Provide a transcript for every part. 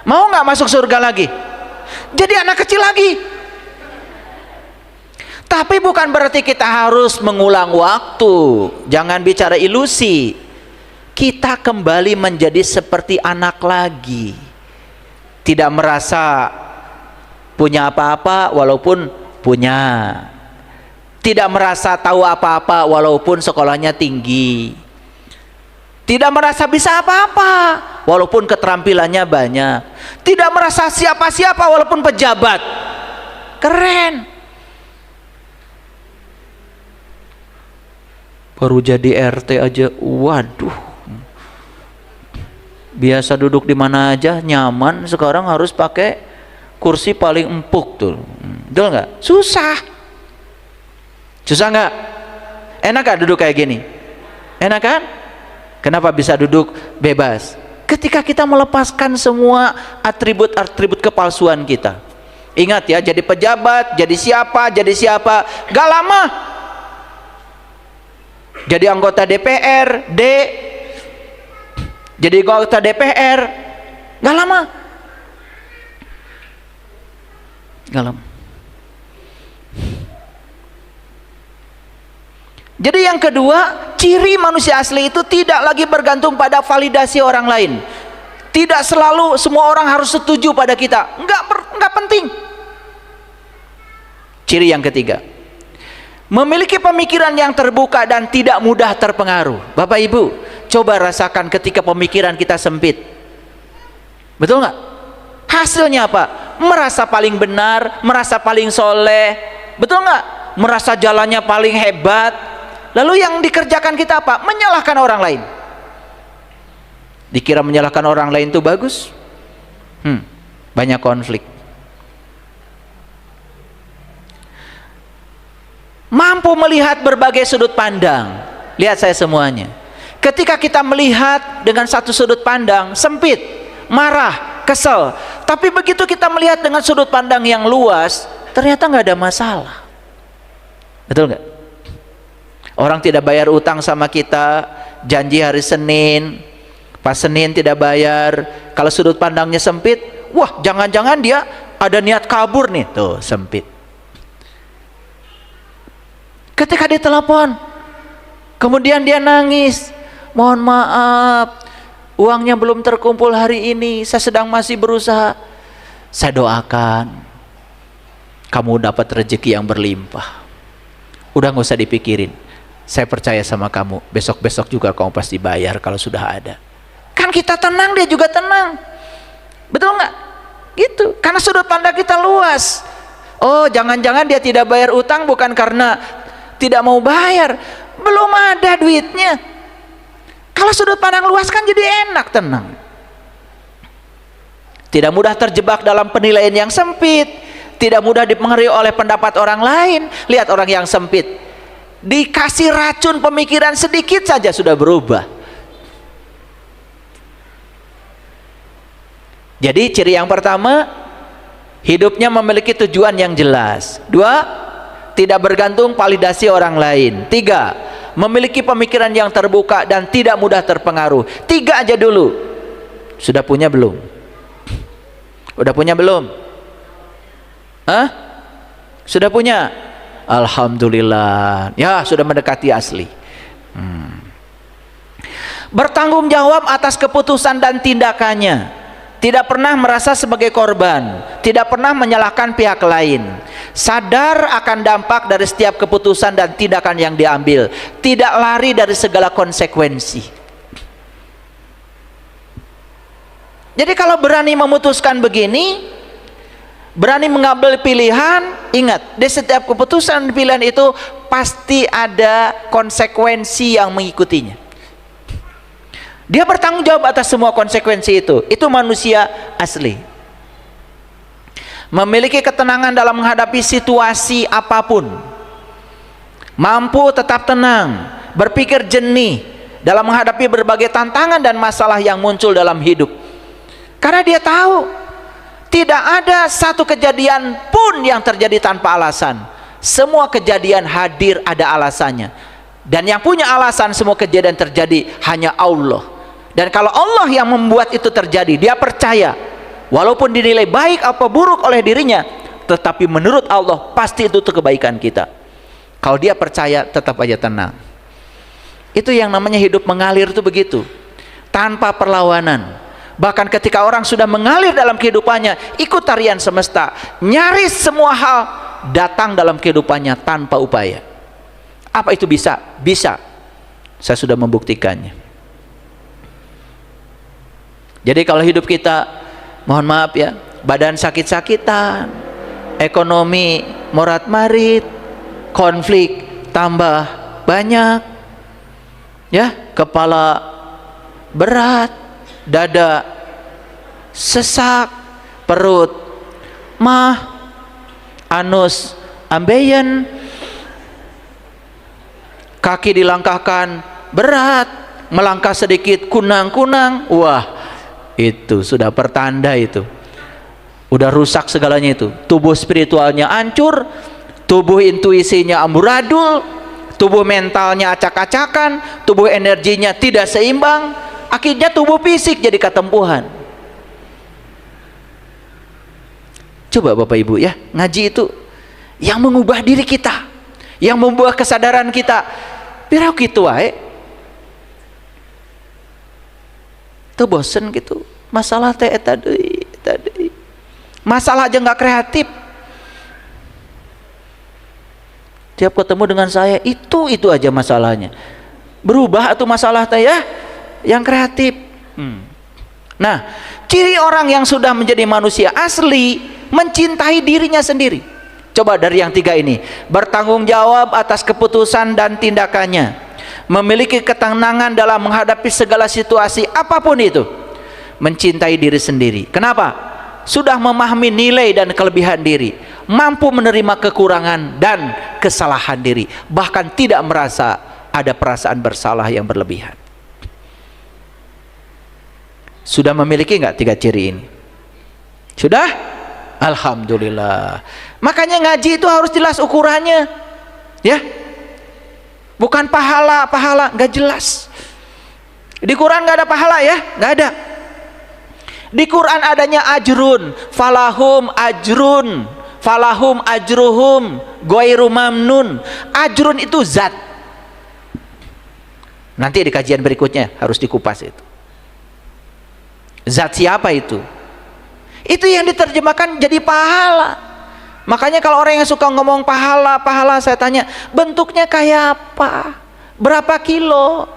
Mau nggak masuk surga lagi? Jadi anak kecil lagi. Tapi bukan berarti kita harus mengulang waktu. Jangan bicara ilusi. Kita kembali menjadi seperti anak lagi. Tidak merasa punya apa-apa walaupun punya. Tidak merasa tahu apa-apa walaupun sekolahnya tinggi. Tidak merasa bisa apa-apa walaupun keterampilannya banyak. Tidak merasa siapa-siapa walaupun pejabat. Keren. Baru jadi RT aja, waduh. Biasa duduk di mana aja nyaman, sekarang harus pakai kursi paling empuk tuh. Betul nggak? Susah. Susah nggak? Enak nggak duduk kayak gini? Enak kan? Kenapa bisa duduk bebas? Ketika kita melepaskan semua atribut-atribut kepalsuan kita. Ingat ya, jadi pejabat, jadi siapa, gak lama. Jadi anggota DPR, jadi anggota DPR, gak lama. Gak lama. Jadi yang kedua, ciri manusia asli itu tidak lagi bergantung pada validasi orang lain. Tidak selalu semua orang harus setuju pada kita. Enggak penting. Ciri yang ketiga, memiliki pemikiran yang terbuka dan tidak mudah terpengaruh. Bapak Ibu, coba rasakan ketika pemikiran kita sempit. Betul nggak? Hasilnya apa? Merasa paling benar, merasa paling soleh. Betul nggak? Merasa jalannya paling hebat. Lalu yang dikerjakan kita apa? Menyalahkan orang lain. Dikira menyalahkan orang lain itu bagus? Banyak konflik. Mampu melihat berbagai sudut pandang. Lihat saya semuanya. Ketika kita melihat dengan satu sudut pandang sempit, marah, kesel. Tapi begitu kita melihat dengan sudut pandang yang luas, ternyata nggak ada masalah. Betul nggak? Orang tidak bayar utang sama kita, janji hari Senin, pas Senin tidak bayar. Kalau sudut pandangnya sempit, wah jangan-jangan dia ada niat kabur nih, tuh sempit. Ketika ditelepon, kemudian dia nangis, mohon maaf, uangnya belum terkumpul hari ini, saya sedang masih berusaha. Saya doakan kamu dapat rezeki yang berlimpah. Udah nggak usah dipikirin, saya percaya sama kamu, besok-besok juga kamu pasti bayar kalau sudah ada. Kan kita tenang, dia juga tenang. Betul nggak? Gitu, karena sudut pandang kita luas. Oh, jangan-jangan dia tidak bayar utang bukan karena tidak mau bayar, belum ada duitnya. Kalau sudut pandang luas kan jadi enak, tenang. Tidak mudah terjebak dalam penilaian yang sempit, tidak mudah dipengaruhi oleh pendapat orang lain. Lihat orang yang sempit, dikasih racun pemikiran sedikit saja sudah berubah. Jadi ciri yang pertama, hidupnya memiliki tujuan yang jelas. Dua, tidak bergantung validasi orang lain. Tiga, memiliki pemikiran yang terbuka dan tidak mudah terpengaruh. Tiga aja dulu. Sudah punya belum? Udah punya belum? Hah? Sudah punya? Alhamdulillah. Ya, sudah mendekati asli. Bertanggung jawab atas keputusan dan tindakannya. Tidak pernah merasa sebagai korban, tidak pernah menyalahkan pihak lain. Sadar akan dampak dari setiap keputusan dan tindakan yang diambil, tidak lari dari segala konsekuensi. Jadi kalau berani memutuskan begini, berani mengambil pilihan, ingat, di setiap keputusan pilihan itu pasti ada konsekuensi yang mengikutinya. Dia bertanggung jawab atas semua konsekuensi itu. Itu manusia asli. Memiliki ketenangan dalam menghadapi situasi apapun. Mampu tetap tenang, berpikir jernih dalam menghadapi berbagai tantangan dan masalah yang muncul dalam hidup. Karena dia tahu tidak ada satu kejadian pun yang terjadi tanpa alasan. Semua kejadian hadir ada alasannya. Dan yang punya alasan semua kejadian terjadi hanya Allah. Dan kalau Allah yang membuat itu terjadi, dia percaya walaupun dinilai baik apa buruk oleh dirinya, tetapi menurut Allah pasti itu kebaikan kita. Kalau dia percaya, tetap aja tenang. Itu yang namanya hidup mengalir, itu begitu, tanpa perlawanan. Bahkan ketika orang sudah mengalir dalam kehidupannya, ikut tarian semesta, nyaris semua hal datang dalam kehidupannya tanpa upaya. Apa itu bisa? Bisa. Saya sudah membuktikannya. Jadi kalau hidup kita, mohon maaf ya, badan sakit-sakitan, ekonomi morat-marit, konflik tambah banyak, ya, kepala berat, dada sesak, perut mah, anus ambeien, kaki dilangkahkan berat, melangkah sedikit kunang-kunang, wah, itu sudah pertanda, itu udah rusak segalanya. Itu tubuh spiritualnya hancur, tubuh intuisinya amburadul, tubuh mentalnya acak-acakan, tubuh energinya tidak seimbang, akhirnya tubuh fisik jadi ketempuhan. Coba Bapak Ibu ya, ngaji itu yang mengubah diri kita, yang membuat kesadaran kita. Biar gitu wae, tuh bosen gitu, masalah teh tadi masalah aja nggak kreatif. Tiap ketemu dengan saya itu aja masalahnya. Berubah atau masalah teh ya yang kreatif. Nah, ciri orang yang sudah menjadi manusia asli, mencintai dirinya sendiri. Coba dari yang 3 ini: bertanggung jawab atas keputusan dan tindakannya, memiliki ketenangan dalam menghadapi segala situasi apapun itu, mencintai diri sendiri. Kenapa? Sudah memahami nilai dan kelebihan diri, mampu menerima kekurangan dan kesalahan diri, bahkan tidak merasa ada perasaan bersalah yang berlebihan. Sudah memiliki nggak 3 ciri ini? Sudah? Alhamdulillah. Makanya ngaji itu harus jelas ukurannya, ya. Bukan pahala nggak jelas. Di Quran nggak ada pahala ya, nggak ada. Di Quran adanya ajrun, falahum ajruhum ghairu mamnun. Ajrun itu zat. Nanti di kajian berikutnya harus dikupas itu. Zat siapa itu? Itu yang diterjemahkan jadi pahala. Makanya kalau orang yang suka ngomong pahala, saya tanya, bentuknya kayak apa? Berapa kilo?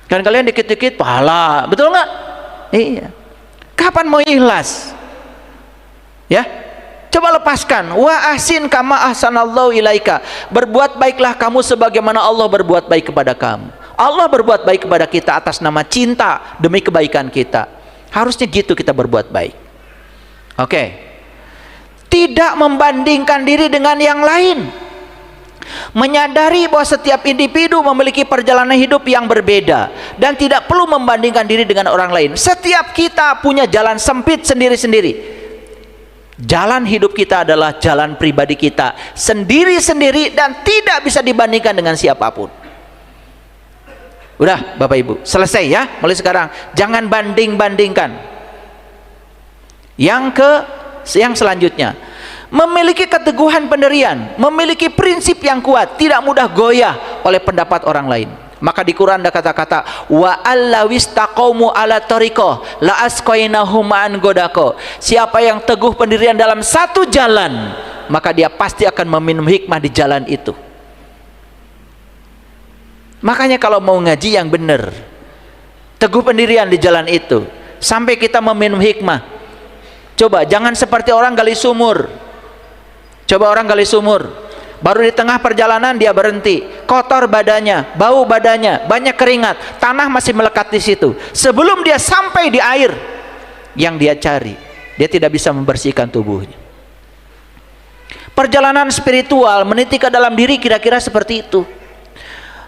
Kan kalian dikit-dikit pahala, betul nggak? Iya. Kapan mau ikhlas? Ya, coba lepaskan. Wa ahsin kama ahsanallahu ilaika. Berbuat baiklah kamu sebagaimana Allah berbuat baik kepada kamu. Allah berbuat baik kepada kita atas nama cinta demi kebaikan kita. Harusnya gitu kita berbuat baik. Oke. Tidak membandingkan diri dengan yang lain. Menyadari bahwa setiap individu memiliki perjalanan hidup yang berbeda dan tidak perlu membandingkan diri dengan orang lain. Setiap kita punya jalan sempit sendiri-sendiri. Jalan hidup kita adalah jalan pribadi kita sendiri-sendiri dan tidak bisa dibandingkan dengan siapapun. Udah Bapak Ibu, selesai ya. Mulai sekarang jangan banding-bandingkan. Yang selanjutnya, memiliki keteguhan pendirian, memiliki prinsip yang kuat, tidak mudah goyah oleh pendapat orang lain. Maka di Quran ada kata-kata wa allawistaqaumu ala tariqah la asqainahum an godako. Siapa yang teguh pendirian dalam satu jalan, maka dia pasti akan meminum hikmah di jalan itu. Makanya kalau mau ngaji yang benar, teguh pendirian di jalan itu sampai kita meminum hikmah. Coba jangan seperti orang gali sumur. Coba orang gali sumur, baru di tengah perjalanan dia berhenti, kotor badannya, bau badannya, banyak keringat, tanah masih melekat di situ. Sebelum dia sampai di air yang dia cari, dia tidak bisa membersihkan tubuhnya. Perjalanan spiritual meniti ke dalam diri kira-kira seperti itu.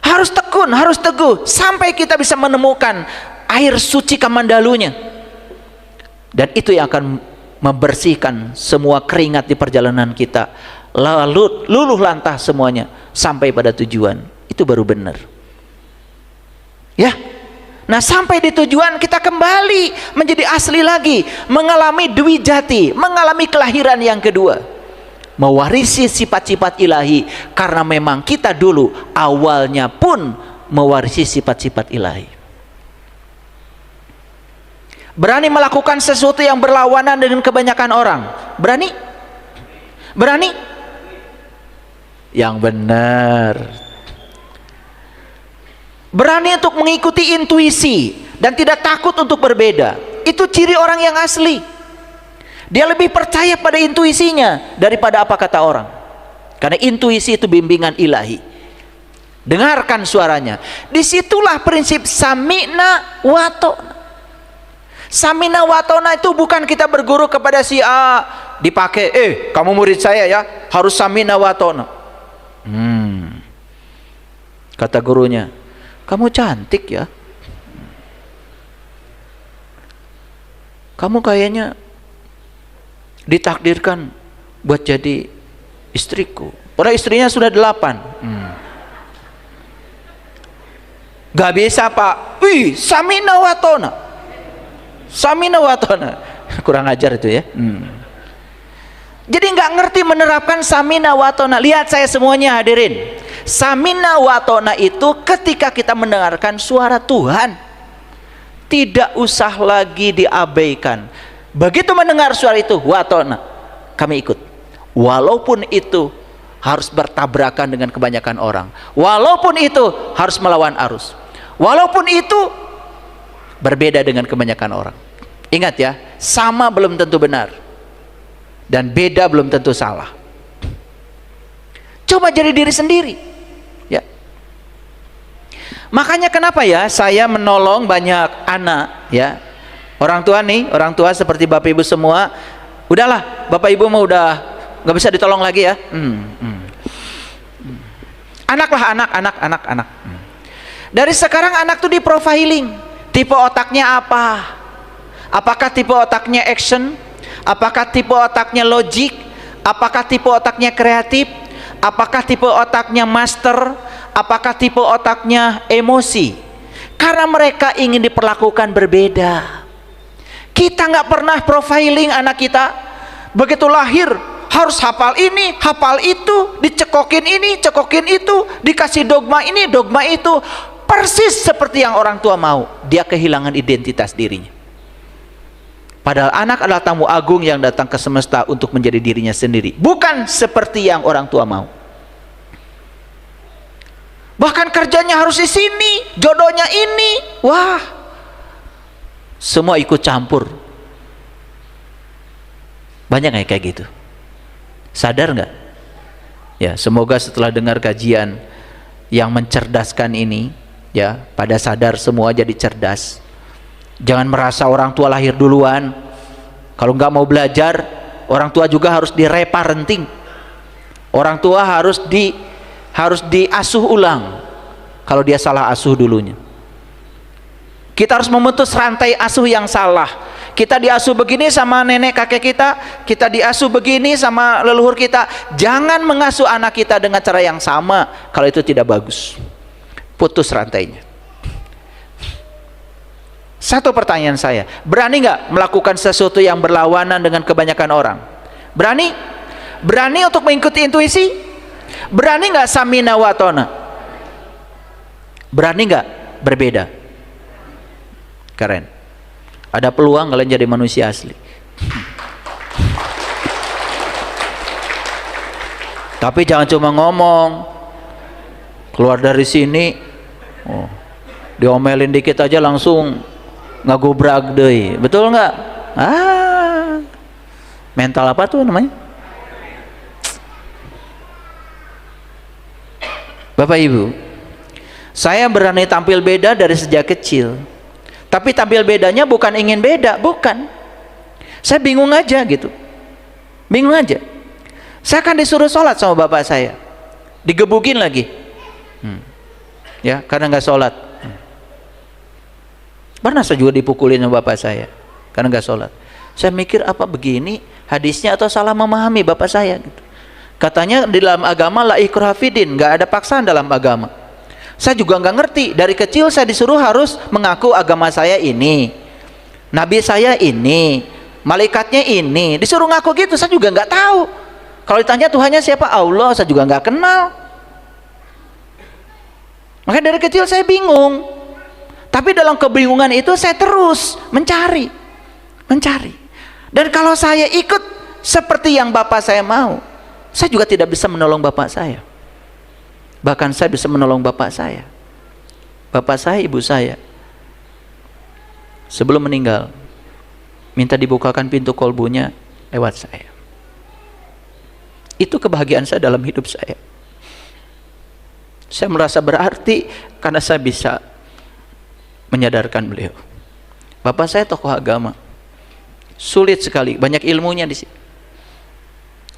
Harus tekun, harus teguh sampai kita bisa menemukan air suci Kamandalunya. Dan itu yang akan membersihkan semua keringat di perjalanan kita, lalu luluh lantah semuanya sampai pada tujuan. Itu baru benar ya. Nah, sampai di tujuan kita kembali menjadi asli lagi, mengalami dwi jati, mengalami kelahiran yang kedua, mewarisi sifat-sifat ilahi, karena memang kita dulu awalnya pun mewarisi sifat-sifat ilahi. Berani melakukan sesuatu yang berlawanan dengan kebanyakan orang? Berani? Berani? Yang benar. Berani untuk mengikuti intuisi dan tidak takut untuk berbeda. Itu ciri orang yang asli. Dia lebih percaya pada intuisinya daripada apa kata orang. Karena intuisi itu bimbingan ilahi. Dengarkan suaranya. Disitulah prinsip sami'na wa ta'na. Sami'na wa ta'na itu bukan kita berguru kepada si A dipakai, kamu murid saya ya, harus sami'na wa ta'na. Kata gurunya, kamu cantik ya, kamu kayaknya ditakdirkan buat jadi istriku. Padahal istrinya sudah 8. Gak bisa pak. Sami'na wa ta'na. Sami'na wa ta'na. Kurang ajar itu ya. Jadi nggak ngerti menerapkan sami'na wa ta'na. Lihat saya semuanya hadirin. Sami'na wa ta'na itu ketika kita mendengarkan suara Tuhan, tidak usah lagi diabaikan. Begitu mendengar suara itu, wa ta'na, kami ikut. Walaupun itu harus bertabrakan dengan kebanyakan orang, walaupun itu harus melawan arus, walaupun itu berbeda dengan kebanyakan orang. Ingat ya, sama belum tentu benar, dan beda belum tentu salah. Coba jadi diri sendiri ya. Makanya kenapa ya saya menolong banyak anak ya, orang tua nih, orang tua seperti Bapak Ibu semua, udahlah Bapak Ibu mau udah nggak bisa ditolong lagi ya. Anak lah, anak. Dari sekarang anak tuh di profiling. Tipe otaknya apa? Apakah tipe otaknya action? Apakah tipe otaknya logik? Apakah tipe otaknya kreatif? Apakah tipe otaknya master? Apakah tipe otaknya emosi? Karena mereka ingin diperlakukan berbeda. Kita nggak pernah profiling anak kita. Begitu lahir harus hafal ini, hafal itu, dicekokin ini, cekokin itu, dikasih dogma ini, dogma itu. Persis seperti yang orang tua mau. Dia kehilangan identitas dirinya. Padahal anak adalah tamu agung yang datang ke semesta untuk menjadi dirinya sendiri, bukan seperti yang orang tua mau. Bahkan kerjanya harus di sini, jodohnya ini. Wah, semua ikut campur. Banyak nggak kayak gitu? Sadar nggak? Ya, semoga setelah dengar kajian yang mencerdaskan ini, ya, pada sadar semua jadi cerdas. Jangan merasa orang tua lahir duluan. Kalau nggak mau belajar, orang tua juga harus direparenting. Orang tua harus diasuh ulang kalau dia salah asuh dulunya. Kita harus memutus rantai asuh yang salah. Kita diasuh begini sama nenek kakek kita, kita diasuh begini sama leluhur kita. Jangan mengasuh anak kita dengan cara yang sama. Kalau itu tidak bagus, putus rantainya. Satu pertanyaan saya, berani nggak melakukan sesuatu yang berlawanan dengan kebanyakan orang? Berani? Berani untuk mengikuti intuisi? Berani nggak sami'na wa ta'na? Berani nggak berbeda? Keren. Ada peluang kalian jadi manusia asli. Tapi jangan cuma ngomong, keluar dari sini, diomelin dikit aja langsung ngagubrak deh. Betul nggak? Mental apa tuh namanya? Bapak Ibu, saya berani tampil beda dari sejak kecil. Tapi tampil bedanya bukan ingin beda, bukan. Saya bingung aja gitu. Bingung aja. Saya kan disuruh sholat sama bapak saya, digebukin lagi. Ya, karena nggak sholat. Pernah saya juga dipukulin sama bapak saya karena nggak sholat. Saya mikir, apa begini hadisnya atau salah memahami bapak saya gitu. Katanya di dalam agama la ikraha fiddin, nggak ada paksaan dalam agama. Saya juga nggak ngerti. Dari kecil saya disuruh harus mengaku agama saya ini, nabi saya ini, malaikatnya ini, disuruh ngaku gitu. Saya juga nggak tahu. Kalau ditanya Tuhannya siapa, Allah, saya juga nggak kenal. Makanya dari kecil saya bingung. Tapi dalam kebingungan itu saya terus mencari. Dan kalau saya ikut seperti yang bapak saya mau, saya juga tidak bisa menolong bapak saya. Bahkan saya bisa menolong bapak saya. Bapak saya, ibu saya, sebelum meninggal, minta dibukakan pintu kolbunya lewat saya. Itu kebahagiaan saya dalam hidup saya. Saya merasa berarti karena saya bisa menyadarkan beliau. Bapak saya tokoh agama, sulit sekali, banyak ilmunya di sini.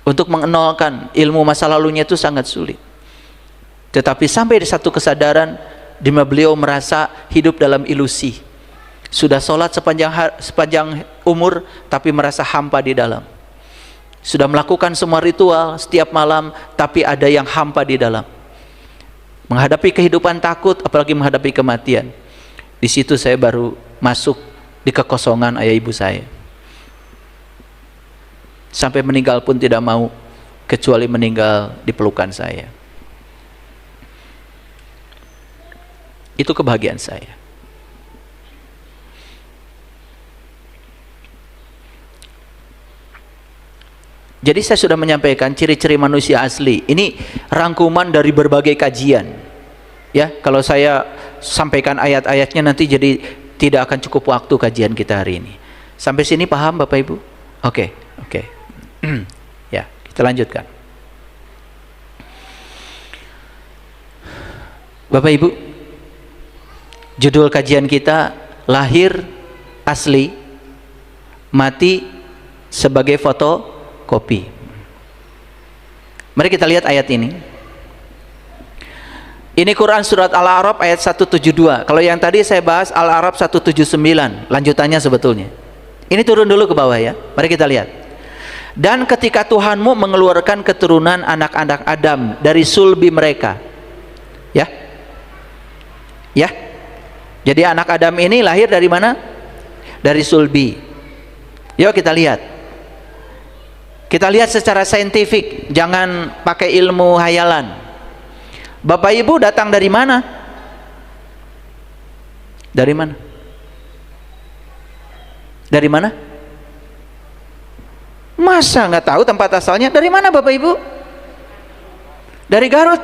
Untuk mengenalkan ilmu masa lalunya itu sangat sulit. Tetapi sampai di satu kesadaran, di mana beliau merasa hidup dalam ilusi. Sudah sholat sepanjang umur, tapi merasa hampa di dalam. Sudah melakukan semua ritual setiap malam, tapi ada yang hampa di dalam. Menghadapi kehidupan takut, apalagi menghadapi kematian. Di situ saya baru masuk di kekosongan ayah ibu saya. Sampai meninggal pun tidak mau, kecuali meninggal di pelukan saya. Itu kebahagiaan saya. Jadi saya sudah menyampaikan ciri-ciri manusia asli. Ini rangkuman dari berbagai kajian. Ya, kalau saya sampaikan ayat-ayatnya nanti jadi tidak akan cukup waktu kajian kita hari ini. Sampai sini paham Bapak Ibu? Oke. Ya, kita lanjutkan. Bapak Ibu, judul kajian kita lahir asli, mati sebagai fotokopi. Mari kita lihat ayat ini. Ini Quran surat Al-A'raf ayat 172. Kalau yang tadi saya bahas Al-A'raf 179, lanjutannya sebetulnya. Ini turun dulu ke bawah ya. Mari kita lihat. Dan ketika Tuhanmu mengeluarkan keturunan anak-anak Adam dari sulbi mereka. Ya. Jadi anak Adam ini lahir dari mana? Dari sulbi. Yuk kita lihat. Kita lihat secara saintifik, jangan pakai ilmu hayalan. Bapak Ibu datang dari mana? Dari mana? Dari mana? Masa nggak tahu tempat asalnya? Dari mana Bapak Ibu? Dari Garut.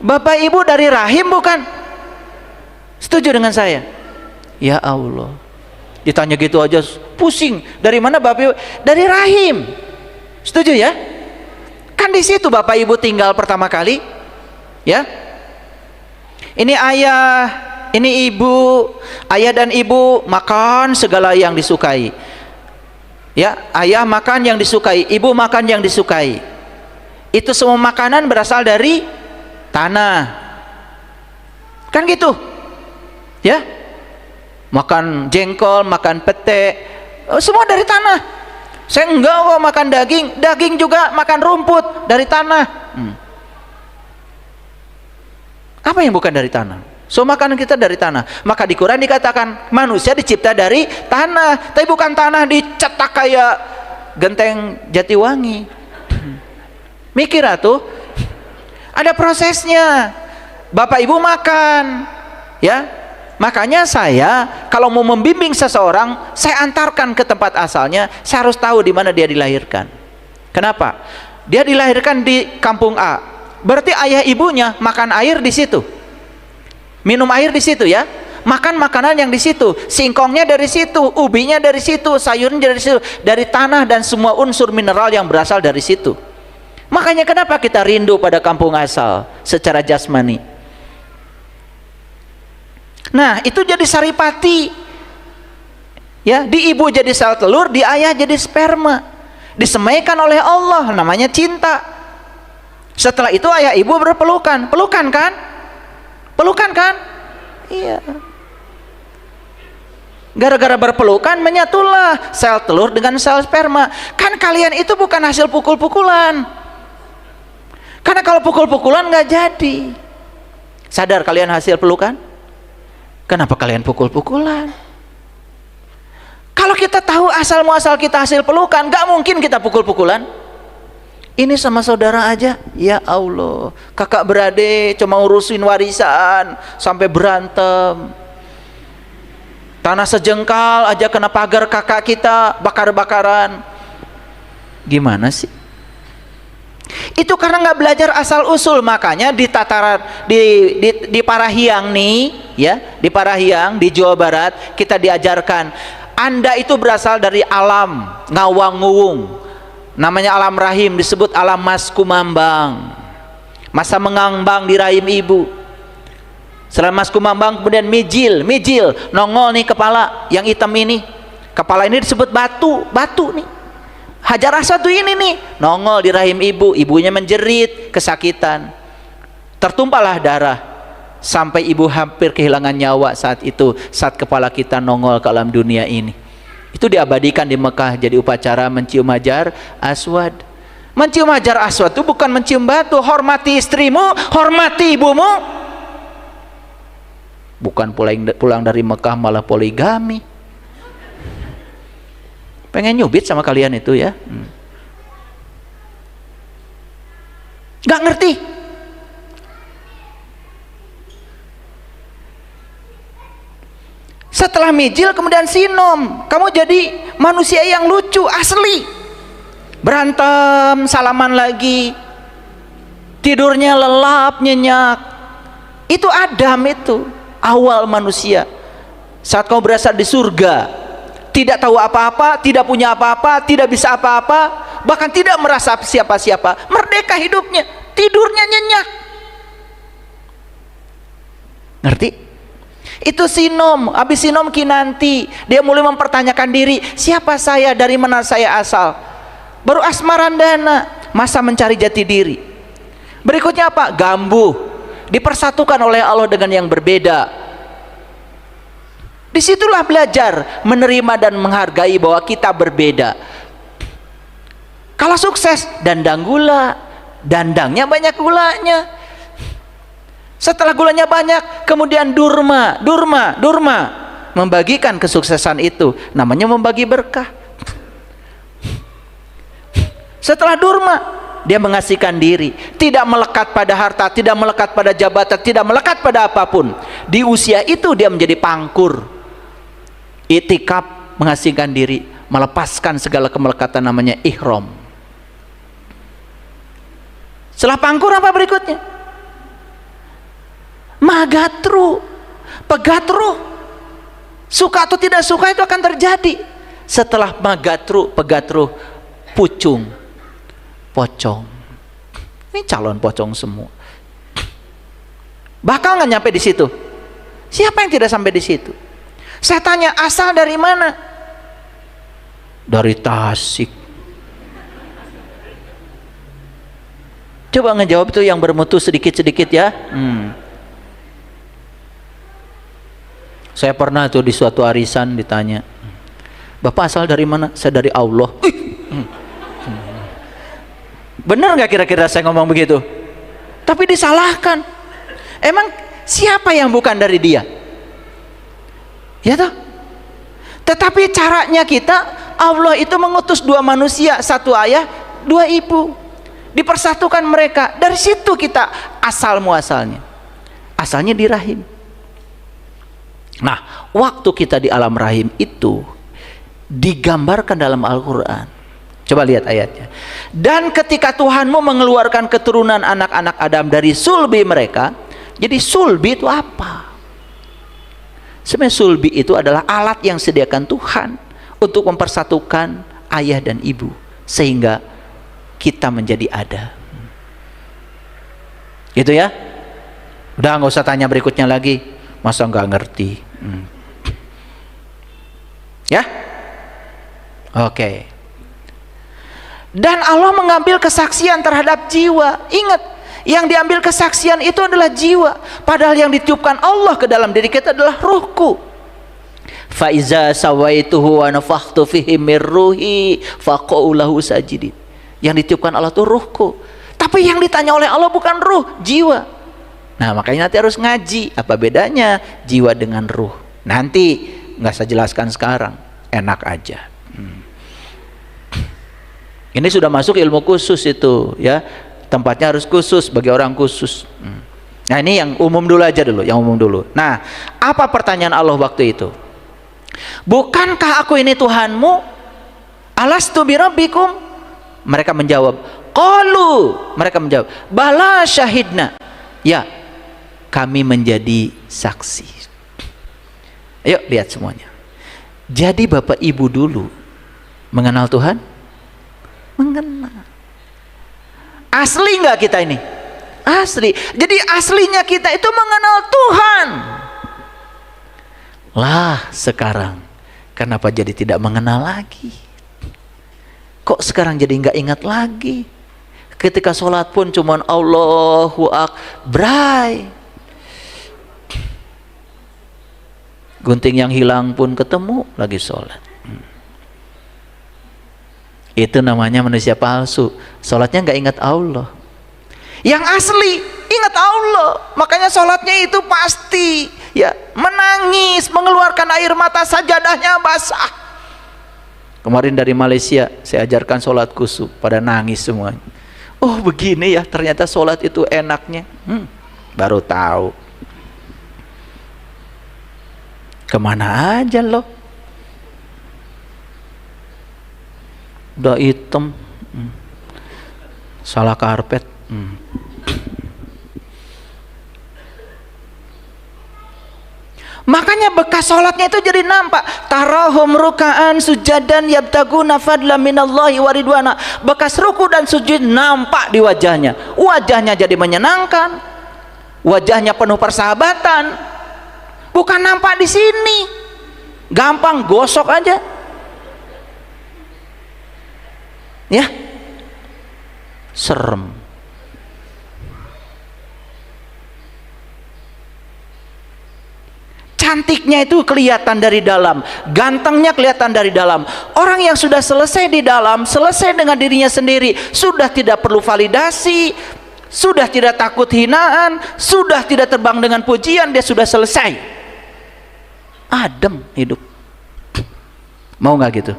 Bapak Ibu dari rahim bukan? Setuju dengan saya? Ya Allah, ditanya gitu aja pusing. Dari mana Bapak Ibu? Dari rahim. Setuju ya? Kan di situ Bapak Ibu tinggal pertama kali. Ya. Ini ayah, ini ibu. Ayah dan ibu makan segala yang disukai. Ya, ayah makan yang disukai, ibu makan yang disukai. Itu semua makanan berasal dari tanah. Kan gitu. Ya. Makan jengkol, makan pete, semua dari tanah. Saya enggak kok makan daging, daging juga makan rumput dari tanah. Apa yang bukan dari tanah? So makanan kita dari tanah. Maka di Quran dikatakan manusia dicipta dari tanah, tapi bukan tanah dicetak kayak genteng Jatiwangi. Mikir atuh, ada prosesnya. Bapak Ibu makan, ya. Makanya saya kalau mau membimbing seseorang, saya antarkan ke tempat asalnya. Saya harus tahu di mana dia dilahirkan. Kenapa? Dia dilahirkan di kampung A. Berarti ayah ibunya makan air di situ, minum air di situ ya, makan makanan yang di situ, singkongnya dari situ, ubinya dari situ, sayurnya dari situ, dari tanah dan semua unsur mineral yang berasal dari situ. Makanya kenapa kita rindu pada kampung asal secara jasmani. Nah, itu jadi saripati. Ya, di ibu jadi sel telur, di ayah jadi sperma. Disemaikan oleh Allah, namanya cinta. Setelah itu ayah ibu berpelukan. Pelukan kan? Pelukan kan? Iya. Gara-gara berpelukan menyatulah sel telur dengan sel sperma. Kan kalian itu bukan hasil pukul-pukulan. Karena kalau pukul-pukulan nggak jadi. Sadar kalian hasil pelukan? Kenapa kalian pukul-pukulan? Kalau kita tahu asal muasal kita hasil pelukan, nggak mungkin kita pukul-pukulan. Ini sama saudara aja, ya Allah, kakak beradik cuma urusin warisan sampai berantem. Tanah sejengkal aja kena pagar kakak kita, bakar-bakaran. Gimana sih? Itu karena nggak belajar asal usul. Makanya di tataran di Parahiang nih, ya, di Parahiang di Jawa Barat kita diajarkan, Anda itu berasal dari alam ngawang nguwung, namanya alam rahim, disebut alam mas kumambang, masa mengambang di rahim ibu. Setelah mas kumambang kemudian mijil nongol nih kepala yang hitam ini. Kepala ini disebut batu nih. Hajar Aswad tuh ini nih nongol di rahim ibu, ibunya menjerit kesakitan, tertumpahlah darah sampai ibu hampir kehilangan nyawa saat itu, saat kepala kita nongol ke alam dunia ini. Itu diabadikan di Mekah jadi upacara mencium Hajar Aswad. Mencium Hajar Aswad itu bukan mencium batu. Hormati istrimu, hormati ibumu. Bukan pulang dari Mekah malah poligami. Pengen nyubit sama kalian itu ya. Gak ngerti. Setelah mijil kemudian sinom, kamu jadi manusia yang lucu asli. Berantem, salaman lagi, tidurnya lelap, nyenyak. Itu Adam, itu awal manusia. Saat kamu berasal di surga, tidak tahu apa-apa, tidak punya apa-apa, tidak bisa apa-apa, bahkan tidak merasa siapa-siapa, merdeka hidupnya, tidurnya nyenyak. Ngerti? Itu sinom. Habis sinom kinanti, dia mulai mempertanyakan diri, siapa saya, dari mana saya asal. Baru asmarandana, masa mencari jati diri. Berikutnya apa? Gambuh, dipersatukan oleh Allah dengan yang berbeda. Disitulah belajar menerima dan menghargai bahwa kita berbeda. Kalau sukses, dandang gula, dandangnya banyak gulanya. Setelah gulanya banyak, kemudian durma, membagikan kesuksesan itu, namanya membagi berkah. Setelah durma, dia mengasihkan diri, tidak melekat pada harta, tidak melekat pada jabatan, tidak melekat pada apapun. Di usia itu dia menjadi pangkur. Itikaf, mengasingkan diri, melepaskan segala kemelekatan, namanya ihram. Setelah pangkur apa berikutnya? Magatru, pegatru. Suka atau tidak suka itu akan terjadi. Setelah magatru, pegatru, pucung, pocong. Ini calon pocong semua. Bakal nggak nyampe di situ? Siapa yang tidak sampai di situ? Saya tanya, asal dari mana? Dari Tasik. Coba ngejawab itu yang bermutu sedikit-sedikit ya. Saya pernah tuh di suatu arisan ditanya, Bapak asal dari mana? Saya dari Allah. Benar nggak kira-kira saya ngomong begitu? Tapi disalahkan. Emang siapa yang bukan dari dia? Ya toh? Tetapi caranya kita, Allah itu mengutus dua manusia, satu ayah, dua ibu, dipersatukan mereka. Dari situ kita asal muasalnya, asalnya di rahim. Nah, waktu kita di alam rahim itu digambarkan dalam Al-Quran. Coba lihat ayatnya. Dan ketika Tuhanmu mengeluarkan keturunan anak-anak Adam dari sulbi mereka. Jadi sulbi itu apa? Sebenarnya sulbi itu adalah alat yang sediakan Tuhan untuk mempersatukan ayah dan ibu sehingga kita menjadi ada. Gitu ya. Udah nggak usah tanya berikutnya lagi. Masa nggak ngerti? Ya? Oke. Dan Allah mengambil kesaksian terhadap jiwa. Ingat, yang diambil kesaksian itu adalah jiwa, padahal yang ditiupkan Allah ke dalam diri kita adalah ruhku. Fa iza sawaituhu wa nafakhtu fihi min ruhi faqa'u lahu sajidin. Yang ditiupkan Allah itu ruhku. Tapi Tapi yang ditanya oleh Allah bukan ruh, jiwa. Nah makanya nanti harus ngaji, apa bedanya jiwa dengan ruh. Nanti nggak saya jelaskan sekarang, enak aja. Ini sudah masuk ilmu khusus itu ya, tempatnya harus khusus bagi orang khusus. Nah ini yang umum dulu aja dulu, yang umum dulu. Nah apa pertanyaan Allah waktu itu? Bukankah aku ini Tuhanmu? Alastu birabbikum? Mereka menjawab, qalu, mereka menjawab, bala syahidna. Ya, kami menjadi saksi. Ayo lihat semuanya. Jadi Bapak Ibu dulu mengenal Tuhan? Mengenal. Asli nggak kita ini? Asli. Jadi aslinya kita itu mengenal Tuhan. Lah sekarang kenapa jadi tidak mengenal lagi? Kok sekarang jadi nggak ingat lagi? Ketika sholat pun cuman Allahu Akbar. Gunting yang hilang pun ketemu lagi sholat. Itu namanya manusia palsu. Sholatnya nggak ingat Allah. Yang asli ingat Allah. Makanya sholatnya itu pasti ya menangis, mengeluarkan air mata, sajadahnya basah. Kemarin dari Malaysia saya ajarkan sholat khusyuk, pada nangis semuanya. Oh begini ya ternyata sholat itu enaknya. Baru tahu. Kemana aja loh? Udah hitam, salah karpet. Makanya bekas sholatnya itu jadi nampak. Tarahum ruka'an sujadan yabtaguna fadla minallahi waridwana. Bekas ruku dan sujud nampak di wajahnya. Wajahnya jadi menyenangkan, wajahnya penuh persahabatan. Bukan nampak di sini, gampang gosok aja. Ya, serem. Cantiknya itu kelihatan dari dalam, gantengnya kelihatan dari dalam. Orang yang sudah selesai di dalam, selesai dengan dirinya sendiri, sudah tidak perlu validasi, sudah tidak takut hinaan, sudah tidak terbang dengan pujian, dia sudah selesai. Adem hidup. Mau nggak gitu?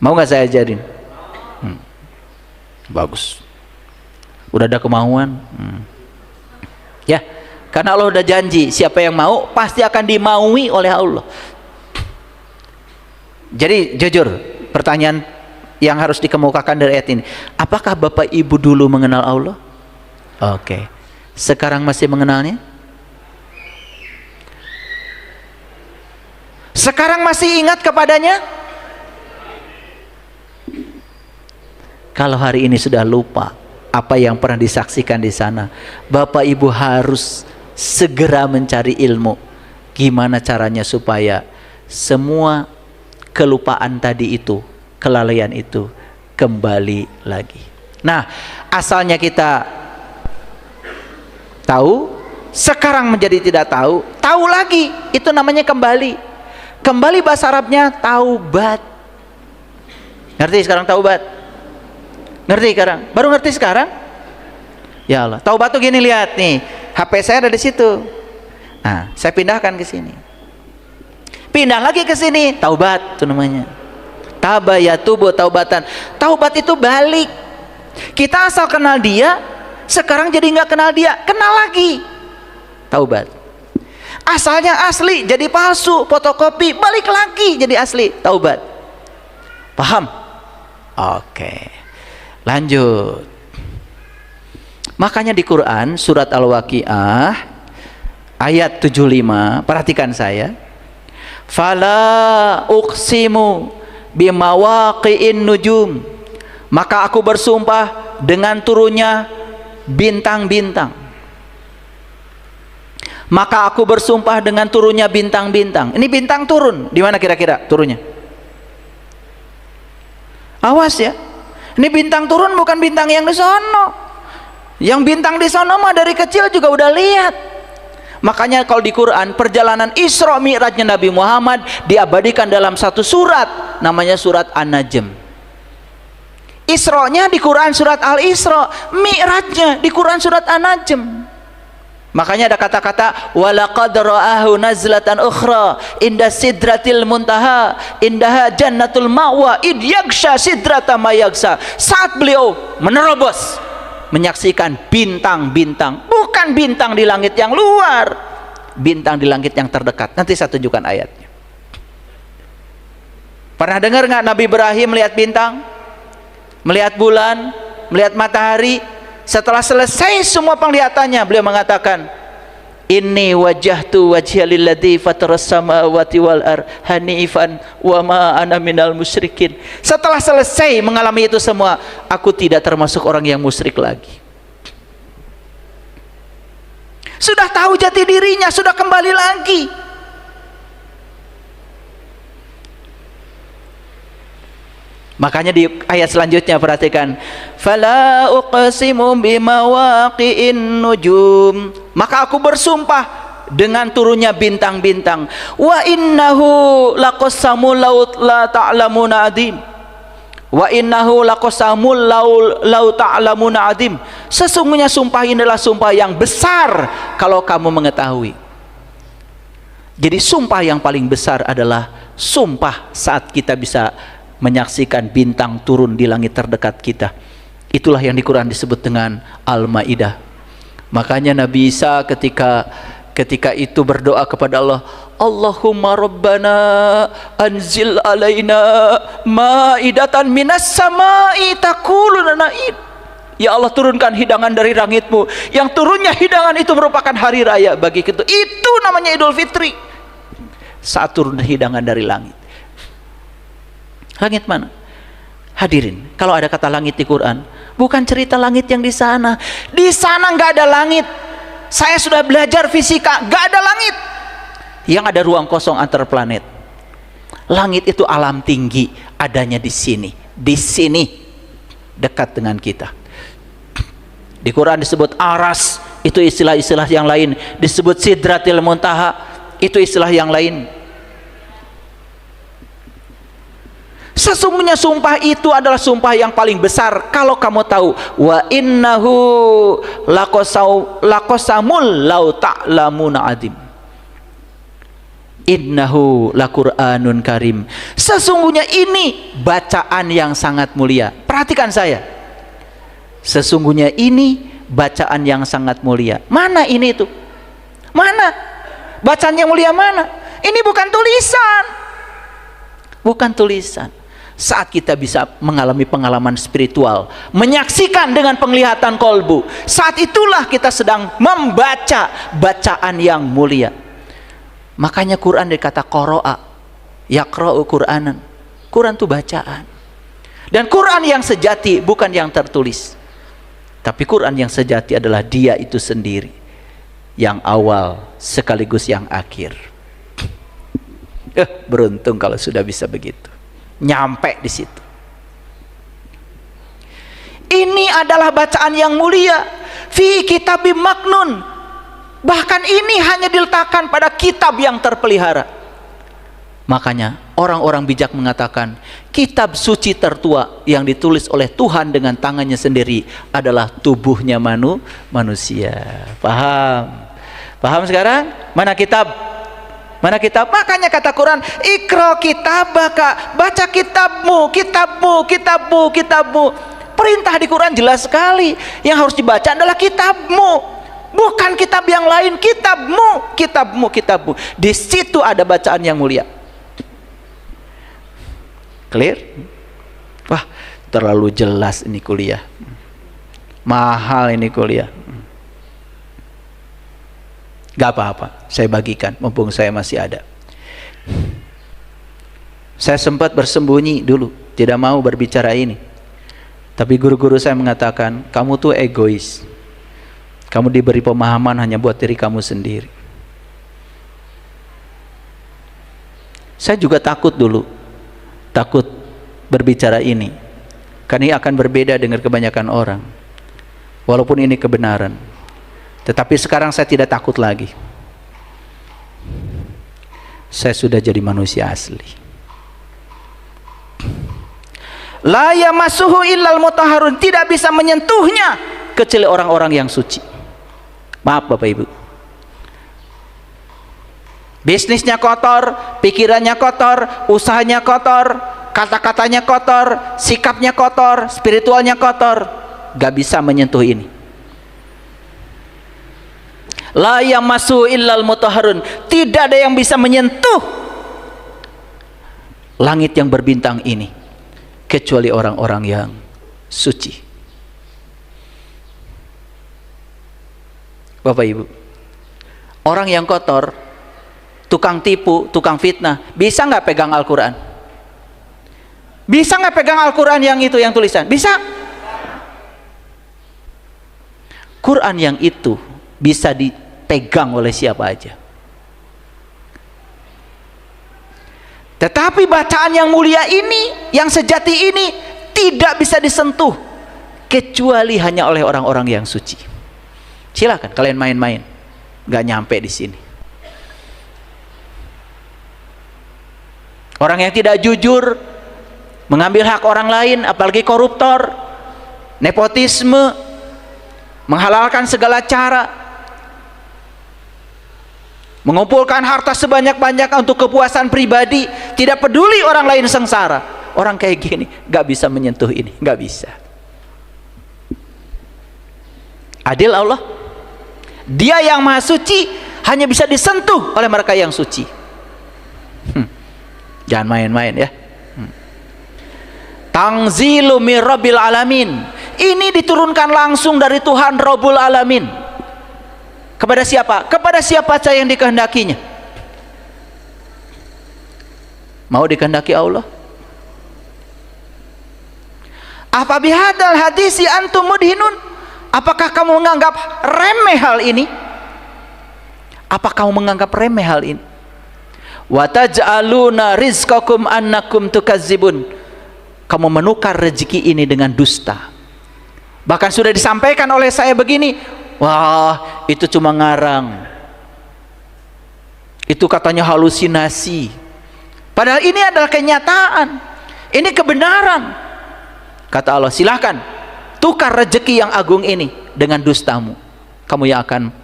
Mau nggak saya ajarin? Bagus. Udah ada kemauan. Ya, karena Allah udah janji, siapa yang mau pasti akan dimaui oleh Allah. Jadi jujur, pertanyaan yang harus dikemukakan dari ayat ini, apakah Bapak Ibu dulu mengenal Allah? Oke. Sekarang masih mengenalnya? Sekarang masih ingat kepadanya? Kalau hari ini sudah lupa apa yang pernah disaksikan di sana, Bapak Ibu harus segera mencari ilmu. Gimana caranya supaya semua kelupaan tadi itu, kelalaian itu kembali lagi. Nah, asalnya kita tahu, sekarang menjadi tidak tahu, tahu lagi, itu namanya kembali. Kembali bahasa Arabnya taubat. Ngerti sekarang taubat? Ngerti sekarang? Baru ngerti sekarang? Ya Allah, taubat tuh gini, lihat nih, HP saya ada di situ. Nah, saya pindahkan ke sini. Pindah lagi ke sini, taubat itu namanya. Taba yatubu taubatan. Taubat itu balik. Kita asal kenal dia, sekarang jadi nggak kenal dia, kenal lagi. Taubat. Asalnya asli jadi palsu, fotokopi, balik lagi jadi asli. Taubat. Paham? Oke. Lanjut. Makanya di Quran surat Al-Waqiah ayat 75, perhatikan saya. Fala uqsimu bimawaqi'in nujum. Maka aku bersumpah dengan turunnya bintang-bintang. Maka aku bersumpah dengan turunnya bintang-bintang. Ini bintang turun, di mana kira-kira turunnya? Awas ya. Ini bintang turun bukan bintang yang di sono. Yang bintang di sono mah dari kecil juga udah lihat. Makanya kalau di Quran perjalanan Isra Mi'rajnya Nabi Muhammad diabadikan dalam satu surat, namanya surat An-Najm. Isra-nya di Quran surat Al-Isra, Mi'rajnya di Quran surat An-Najm. Makanya ada kata-kata walaqad ra'ahu nazlatan ukhra inda sidratil muntaha indaha jannatul ma'wa id yagsha sidrata ma yagsha. Saat beliau menerobos menyaksikan bintang-bintang, bukan bintang di langit yang luar, bintang di langit yang terdekat. Nanti saya tunjukkan ayatnya. Pernah dengar nggak Nabi Ibrahim melihat bintang, melihat bulan, melihat matahari? Setelah selesai semua penglihatannya, beliau mengatakan, inni wajjahtu wajhiya lilladzi fataras samawati wal ardh hanifan wa ma ana minal musyrikin. Setelah selesai mengalami itu semua, aku tidak termasuk orang yang musyrik lagi. Sudah tahu jati dirinya, sudah kembali lagi. Makanya di ayat selanjutnya perhatikan, fala uqsimu bimawaqi'in nujum, maka aku bersumpah dengan turunnya bintang-bintang. Wa innahu laqasamul laut la ta'lamuna adim. Wa innahu laqasamul law ta'lamuna adim. Sesungguhnya sumpah ini adalah sumpah yang besar kalau kamu mengetahui. Jadi sumpah yang paling besar adalah sumpah saat kita bisa menyaksikan bintang turun di langit terdekat kita. Itulah yang di Quran disebut dengan Al-Maidah. Makanya Nabi Isa ketika itu berdoa kepada Allah, Allahumma rabbana anzil alaina maidatan minas samai takuluna naid. Ya Allah, turunkan hidangan dari langitmu, yang turunnya hidangan itu merupakan hari raya bagi kita. Itu namanya Idul Fitri, saat turun hidangan dari langit. Langit mana? Hadirin, kalau ada kata langit di Quran, bukan cerita langit yang di sana. Di sana nggak ada langit. Saya sudah belajar fisika, nggak ada langit. Yang ada ruang kosong antar planet. Langit itu alam tinggi, adanya di sini. Di sini, dekat dengan kita. Di Quran disebut aras, itu istilah-istilah yang lain. Disebut sidratil muntaha, itu istilah yang lain. Sesungguhnya sumpah itu adalah sumpah yang paling besar. Kalau kamu tahu, wa innahu laqasamul law ta'lamuna adim. Innahu laqur'anun karim. Sesungguhnya ini bacaan yang sangat mulia. Perhatikan saya. Sesungguhnya ini bacaan yang sangat mulia. Mana ini itu? Mana? Bacaan yang mulia mana? Ini bukan tulisan. Bukan tulisan. Saat kita bisa mengalami pengalaman spiritual, menyaksikan dengan penglihatan kolbu, saat itulah kita sedang membaca bacaan yang mulia. Makanya Quran dikata qara'a, yaqra'u Qur'anan. Quran itu bacaan. Dan Quran yang sejati bukan yang tertulis, tapi Quran yang sejati adalah dia itu sendiri, yang awal sekaligus yang akhir. Beruntung kalau sudah bisa begitu, nyampe di situ. Ini adalah bacaan yang mulia, fi kitabim maknun. Bahkan ini hanya diletakkan pada kitab yang terpelihara. Makanya orang-orang bijak mengatakan kitab suci tertua yang ditulis oleh Tuhan dengan tangannya sendiri adalah tubuhnya manusia. Paham? Paham sekarang? Mana kitab? Mana kitab? Makanya kata Quran, Iqra kitabaka, baca kitabmu, kitabmu, kitabmu, kitabmu. Perintah di Quran jelas sekali. Yang harus dibaca adalah kitabmu, bukan kitab yang lain. Kitabmu, kitabmu, kitabmu. Di situ ada bacaan yang mulia. Clear? Wah, terlalu jelas ini kuliah. Mahal ini kuliah. Gak apa-apa, saya bagikan mumpung saya masih ada. Saya sempat bersembunyi dulu, tidak mau berbicara ini. Tapi guru-guru saya mengatakan, kamu tuh egois. Kamu diberi pemahaman hanya buat diri kamu sendiri. Saya juga takut dulu, takut berbicara ini, karena ini akan berbeda dengan kebanyakan orang. Walaupun ini kebenaran, tetapi sekarang saya tidak takut lagi. Saya sudah jadi manusia asli. La yamassuhu illal mutahharun, tidak bisa menyentuhnya kecuali orang-orang yang suci. Maaf Bapak Ibu, bisnisnya kotor, pikirannya kotor, usahanya kotor, kata-katanya kotor, sikapnya kotor, spiritualnya kotor, gak bisa menyentuh ini. La yamassuhu illal mutahharun, tidak ada yang bisa menyentuh langit yang berbintang ini kecuali orang-orang yang suci. Bapak Ibu, orang yang kotor, tukang tipu, tukang fitnah, bisa nggak pegang Al-Quran? Bisa nggak pegang Al-Quran yang itu, yang tulisan? Bisa. Quran yang itu bisa dipegang oleh siapa aja. Tetapi bacaan yang mulia ini, yang sejati ini, tidak bisa disentuh kecuali hanya oleh orang-orang yang suci. Silakan kalian main-main, nggak nyampe di sini. Orang yang tidak jujur, mengambil hak orang lain, apalagi koruptor, nepotisme, menghalalkan segala cara, mengumpulkan harta sebanyak-banyaknya untuk kepuasan pribadi, tidak peduli orang lain sengsara. Orang kayak gini gak bisa menyentuh ini, gak bisa. Adil Allah, Dia yang maha suci hanya bisa disentuh oleh mereka yang suci. Jangan main-main ya. Tanzilu mir rabbil alamin, ini diturunkan langsung dari Tuhan Rabbul Alamin. Kepada siapa? Kepada siapa saja yang dikehendakinya. Mau dikehendaki Allah? Apa bihadzal hadisi antum mudhinun? Apakah kamu menganggap remeh hal ini? Apa kamu menganggap remeh hal ini? Wa taj'aluna rizqakum annakum tukazzibun. Kamu menukar rezeki ini dengan dusta. Bahkan sudah disampaikan oleh saya begini, wah itu cuma ngarang, itu katanya halusinasi, padahal ini adalah kenyataan, ini kebenaran. Kata Allah, silahkan tukar rezeki yang agung ini dengan dustamu, kamu yang akan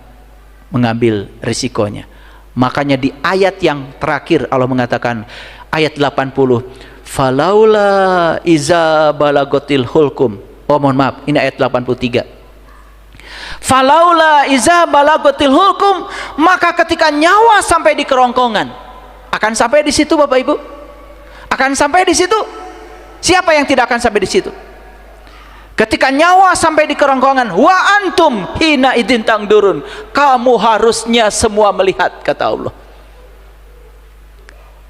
mengambil risikonya. Makanya di ayat yang terakhir Allah mengatakan, ayat 80, falaula iza balagotil hulkum. Oh mohon maaf, ini ayat 83. Falaula iza balagotil hulkum, maka ketika nyawa sampai di kerongkongan, akan sampai di situ Bapak Ibu? Akan sampai di situ? Siapa yang tidak akan sampai di situ? Ketika nyawa sampai di kerongkongan, wa antum hina idin tangdurun, kamu harusnya semua melihat, kata Allah.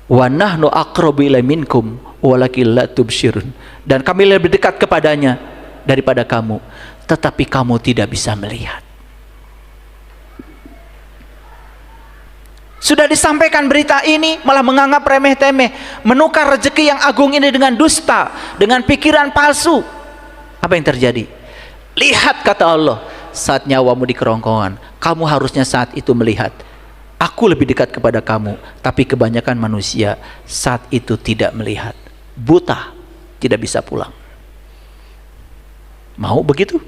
Wa nahnu aqrabu ilaihi minkum walakin la tubsirun, dan kami lebih dekat kepadanya daripada kamu, tetapi kamu tidak bisa melihat. Sudah disampaikan berita ini, malah menganggap remeh-temeh, menukar rezeki yang agung ini dengan dusta, dengan pikiran palsu. Apa yang terjadi? Lihat, kata Allah, saat nyawamu di kerongkongan, kamu harusnya saat itu melihat. Aku lebih dekat kepada kamu, tapi kebanyakan manusia saat itu tidak melihat, buta, tidak bisa pulang. Mau begitu?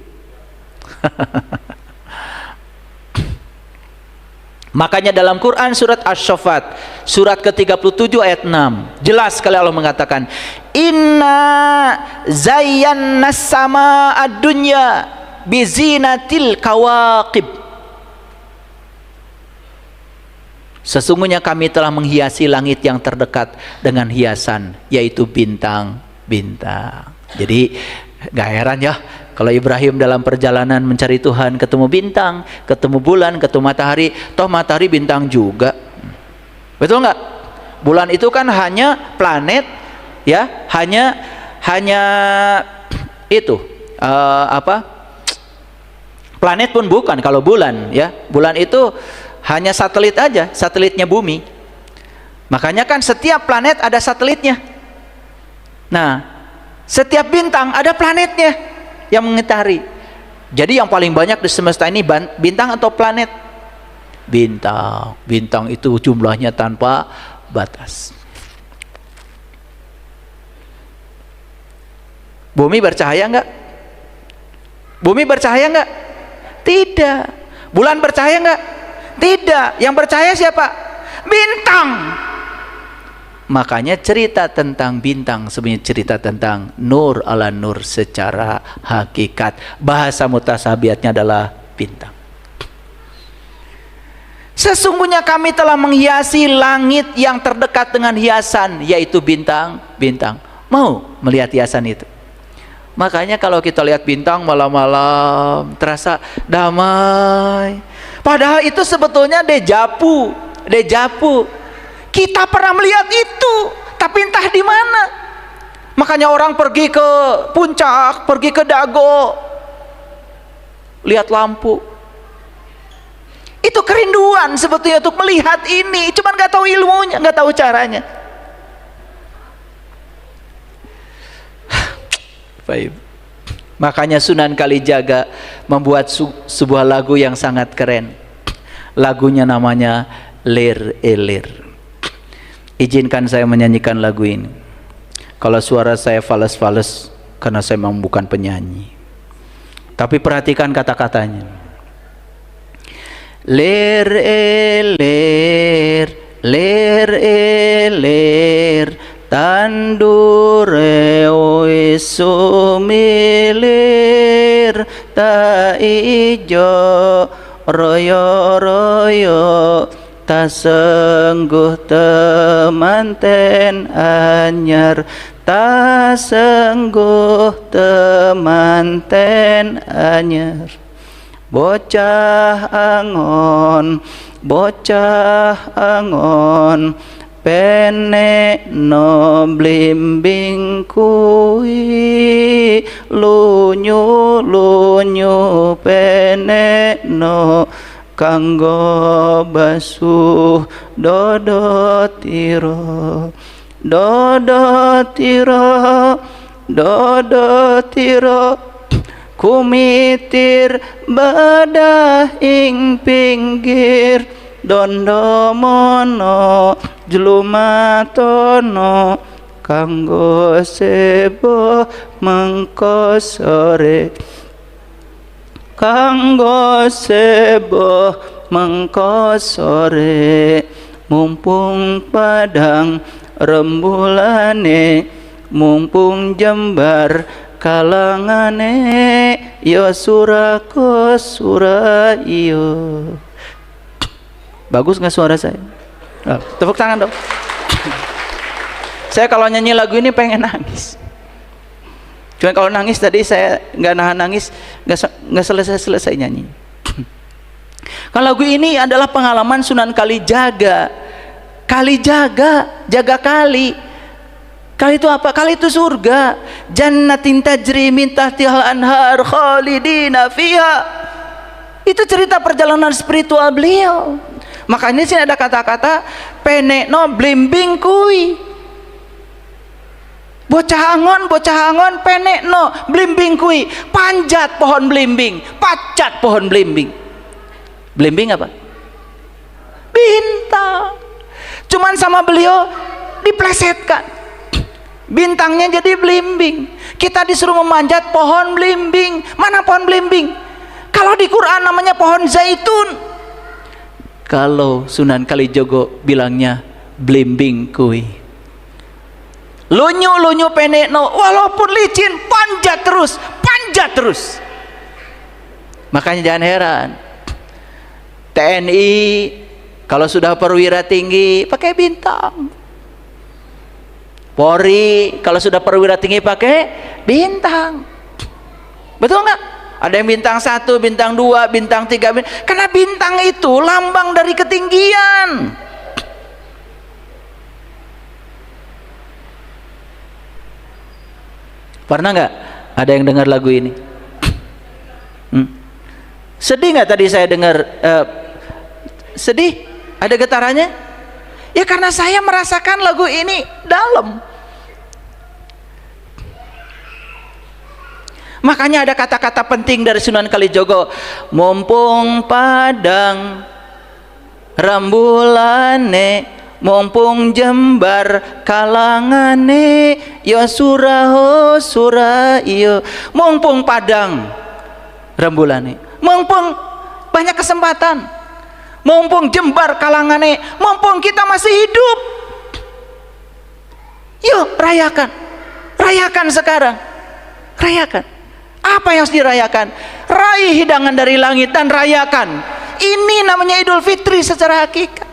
Makanya dalam Quran surat Asy-Syaffat surat ke-37 ayat 6 jelas sekali Allah mengatakan, inna zayyana sama ad-dunya bizinatil kawaqib, sesungguhnya kami telah menghiasi langit yang terdekat dengan hiasan, yaitu bintang-bintang. Jadi gak heran ya kalau Ibrahim dalam perjalanan mencari Tuhan ketemu bintang, ketemu bulan, ketemu matahari. Toh matahari bintang juga, betul nggak? Bulan itu kan hanya planet, ya, hanya itu planet pun bukan. Kalau bulan, ya, bulan itu hanya satelit aja, satelitnya bumi. Makanya kan setiap planet ada satelitnya. Nah, setiap bintang ada planetnya yang mengitari. Jadi yang paling banyak di semesta ini bintang atau planet? Bintang. Bintang itu jumlahnya tanpa batas. Bumi bercahaya enggak? Bumi bercahaya enggak? Tidak. Bulan bercahaya enggak? Tidak. Yang bercahaya siapa? Bintang. Makanya cerita tentang bintang sebenarnya cerita tentang nur ala nur secara hakikat. Bahasa mutasabiatnya adalah bintang. Sesungguhnya kami telah menghiasi langit yang terdekat dengan hiasan, yaitu bintang-bintang. Mau melihat hiasan itu? Makanya kalau kita lihat bintang malam-malam terasa damai. Padahal itu sebetulnya dejavu. Kita pernah melihat itu, tapi entah di mana. Makanya orang pergi ke puncak, pergi ke Dago, lihat lampu. Itu kerinduan sebetulnya untuk melihat ini, cuman nggak tahu ilmunya, nggak tahu caranya. Baik. Makanya Sunan Kalijaga membuat sebuah lagu yang sangat keren. Lagunya namanya Lir Elir. Izinkan saya menyanyikan lagu ini. Kalau suara saya fales-fales karena saya memang bukan penyanyi. Tapi perhatikan kata-katanya. Lir elir, lir elir, tandure sumilir, ta ijo royo-royo, ta sengguh temanten anyar, ta sengguh temanten anyar. Bocah angon, penek no blimbing kui, lunyu penek no kanggo basuh dodo tiro, kumitir badah ing pinggir dondo mono jlumatono kanggo sebo mengko sore, kanggo sebo mengko sore, mumpung padang rembulane, mumpung jembar kalangane, yo surako surayo. Bagus nggak suara saya? Oh, tepuk tangan dong. Saya kalau nyanyi lagu ini pengen nangis. Cuma kalau nangis tadi saya nggak nahan nangis, nggak selesai nyanyi. Kalau lagu ini adalah pengalaman Sunan Kalijaga. Kalijaga, jaga kali. Kali itu apa? Kali itu surga. Jannatin tajri min tahtihal anhar khalidina fiha. Itu cerita perjalanan spiritual beliau. Makanya sini ada kata-kata penekno blimbing kui. Bocah angon penekno blimbing kui. Panjat pohon blimbing, pacat pohon blimbing. Blimbing apa? Bintang. Cuman sama beliau diplesetkan. Bintangnya jadi blimbing. Kita disuruh memanjat pohon blimbing. Mana pohon blimbing? Kalau di Quran namanya pohon zaitun. Kalau Sunan Kalijogo bilangnya blimbing kui. Lunyu penekno, walaupun licin panjat terus. Makanya jangan heran TNI kalau sudah perwira tinggi pakai bintang. Polri kalau sudah perwira tinggi pakai bintang. Betul nggak? Ada yang bintang 1, bintang 2, bintang 3, karena bintang itu lambang dari ketinggian. Pernah nggak ada yang dengar lagu ini? Sedih nggak tadi saya dengar? Sedih? Ada getarannya? Ya karena saya merasakan lagu ini dalam. Makanya ada kata-kata penting dari Sunan Kalijogo. Mumpung padang rembulane, mumpung jembar kalangane ya suraho surayo, mumpung padang rembulane, mumpung banyak kesempatan, mumpung jembar kalangane, mumpung kita masih hidup, yuk rayakan, rayakan sekarang, rayakan. Apa yang harus dirayakan? Raih hidangan dari langit dan rayakan. Ini namanya Idul Fitri secara hakikat.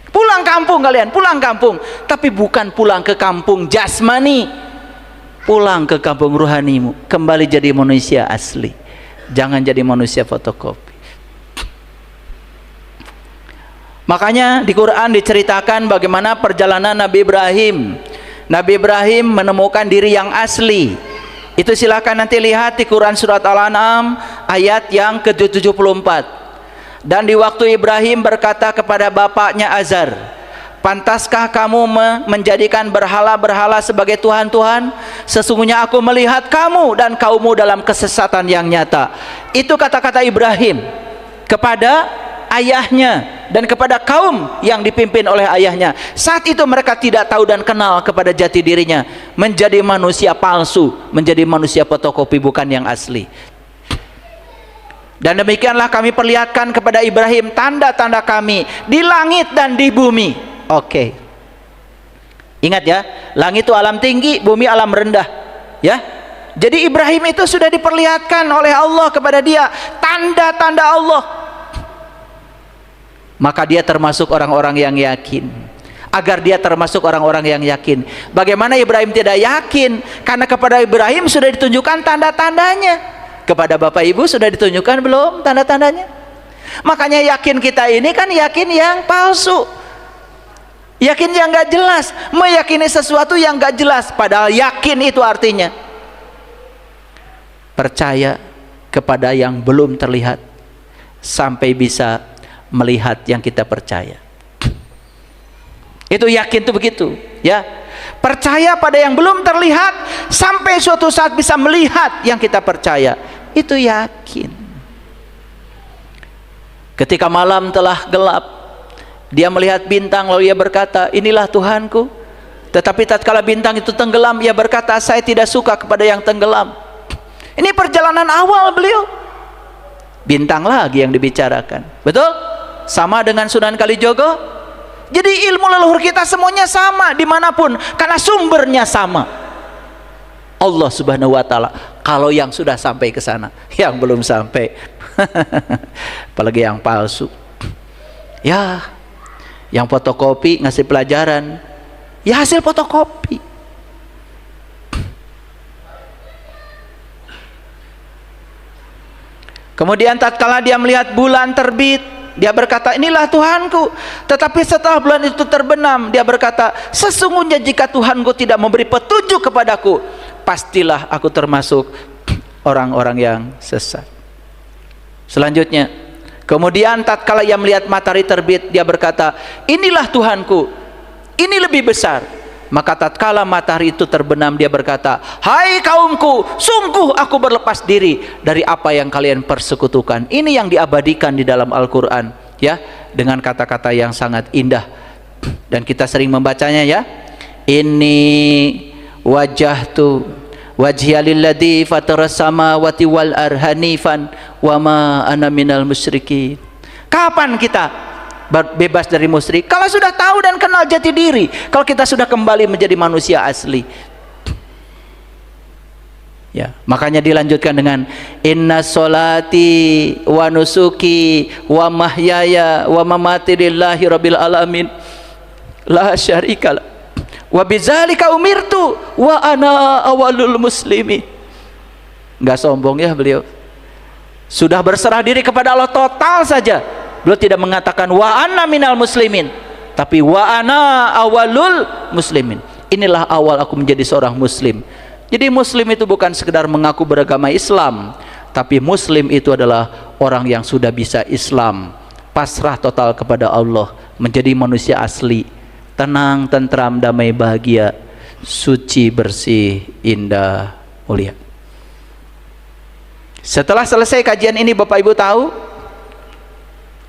Pulang kampung kalian, pulang kampung, tapi bukan pulang ke kampung jasmani, pulang ke kampung ruhanimu, kembali jadi manusia asli. Jangan jadi manusia fotokopi. Makanya di Quran diceritakan bagaimana perjalanan Nabi Ibrahim. Nabi Ibrahim menemukan diri yang asli. Itu silakan nanti lihat di Quran surat Al-An'am ayat yang ke-74. Dan di waktu Ibrahim berkata kepada bapaknya Azar, pantaskah kamu menjadikan berhala-berhala sebagai Tuhan-Tuhan? Sesungguhnya aku melihat kamu dan kaummu dalam kesesatan yang nyata. Itu kata-kata Ibrahim kepada ayahnya dan kepada kaum yang dipimpin oleh ayahnya. Saat itu mereka tidak tahu dan kenal kepada jati dirinya, menjadi manusia palsu, menjadi manusia fotokopi, bukan yang asli. Dan demikianlah kami perlihatkan kepada Ibrahim tanda-tanda kami di langit dan di bumi. Oke. Ingat ya, langit itu alam tinggi, bumi alam rendah. Ya. Jadi Ibrahim itu sudah diperlihatkan oleh Allah kepada dia tanda-tanda Allah. Maka dia termasuk orang-orang yang yakin. Agar dia termasuk orang-orang yang yakin. Bagaimana Ibrahim tidak yakin? Karena kepada Ibrahim sudah ditunjukkan tanda-tandanya. Kepada Bapak Ibu sudah ditunjukkan belum tanda-tandanya? Makanya yakin kita ini kan yakin yang palsu, yakin yang gak jelas, meyakini sesuatu yang gak jelas. Padahal yakin itu artinya percaya kepada yang belum terlihat sampai bisa melihat yang kita percaya. Itu yakin itu begitu, ya. Percaya pada yang belum terlihat sampai suatu saat bisa melihat yang kita percaya. Itu yakin. Ketika malam telah gelap, dia melihat bintang lalu ia berkata, inilah Tuhanku. Tetapi tatkala bintang itu tenggelam, ia berkata, saya tidak suka kepada yang tenggelam. Ini perjalanan awal beliau. Bintang lagi yang dibicarakan. Betul? Sama dengan Sunan Kalijogo. Jadi ilmu leluhur kita semuanya sama dimanapun, karena sumbernya sama, Allah Subhanahu wa Ta'ala. Kalau yang sudah sampai ke sana, yang belum sampai apalagi yang palsu, ya, yang fotokopi ngasih pelajaran, ya hasil fotokopi. Kemudian tatkala dia melihat bulan terbit, dia berkata, inilah Tuhanku. Tetapi setelah bulan itu terbenam, dia berkata, sesungguhnya jika Tuhanku tidak memberi petunjuk kepadaku, pastilah aku termasuk orang-orang yang sesat. Selanjutnya, kemudian tatkala ia melihat matahari terbit, dia berkata, inilah Tuhanku, ini lebih besar. Maka tatkala matahari itu terbenam, dia berkata, hai kaumku, sungguh aku berlepas diri dari apa yang kalian persekutukan. Ini yang diabadikan di dalam Al-Quran, ya, dengan kata-kata yang sangat indah, dan kita sering membacanya, ya. Ini wajahtu wajhiya lilladzi fataras samawati wal arhanifan wa ma ana minal musyrikin. Kapan kita bebas dari musyrik? Kalau sudah tahu dan kenal jati diri, kalau kita sudah kembali menjadi manusia asli, ya. Makanya dilanjutkan dengan inna sholati wa nusuki wa mahyaya wa mamati lillahi rabbil alamin la syarikalah wa bidzalika umirtu wa ana awalul muslimin. Enggak sombong ya beliau, sudah berserah diri kepada Allah total saja. Beliau tidak mengatakan wa ana minal muslimin, tapi wa ana awalul muslimin. Inilah awal aku menjadi seorang muslim. Jadi muslim itu bukan sekedar mengaku beragama Islam, tapi muslim itu adalah orang yang sudah bisa Islam, pasrah total kepada Allah, menjadi manusia asli, tenang, tentram, damai, bahagia, suci, bersih, indah, mulia. Setelah selesai kajian ini, Bapak Ibu tahu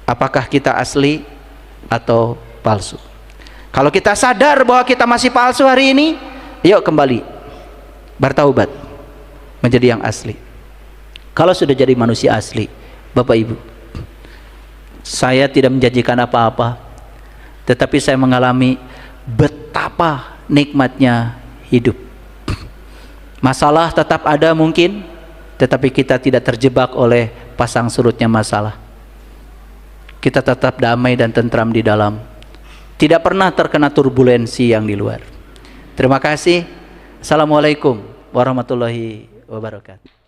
apakah kita asli atau palsu. Kalau kita sadar bahwa kita masih palsu hari ini, yuk kembali bertaubat menjadi yang asli. Kalau sudah jadi manusia asli, Bapak Ibu, saya tidak menjanjikan apa-apa, tetapi saya mengalami betapa nikmatnya hidup. Masalah tetap ada mungkin, tetapi kita tidak terjebak oleh pasang surutnya masalah. Kita tetap damai dan tentram di dalam, tidak pernah terkena turbulensi yang di luar. Terima kasih. Assalamualaikum warahmatullahi wabarakatuh.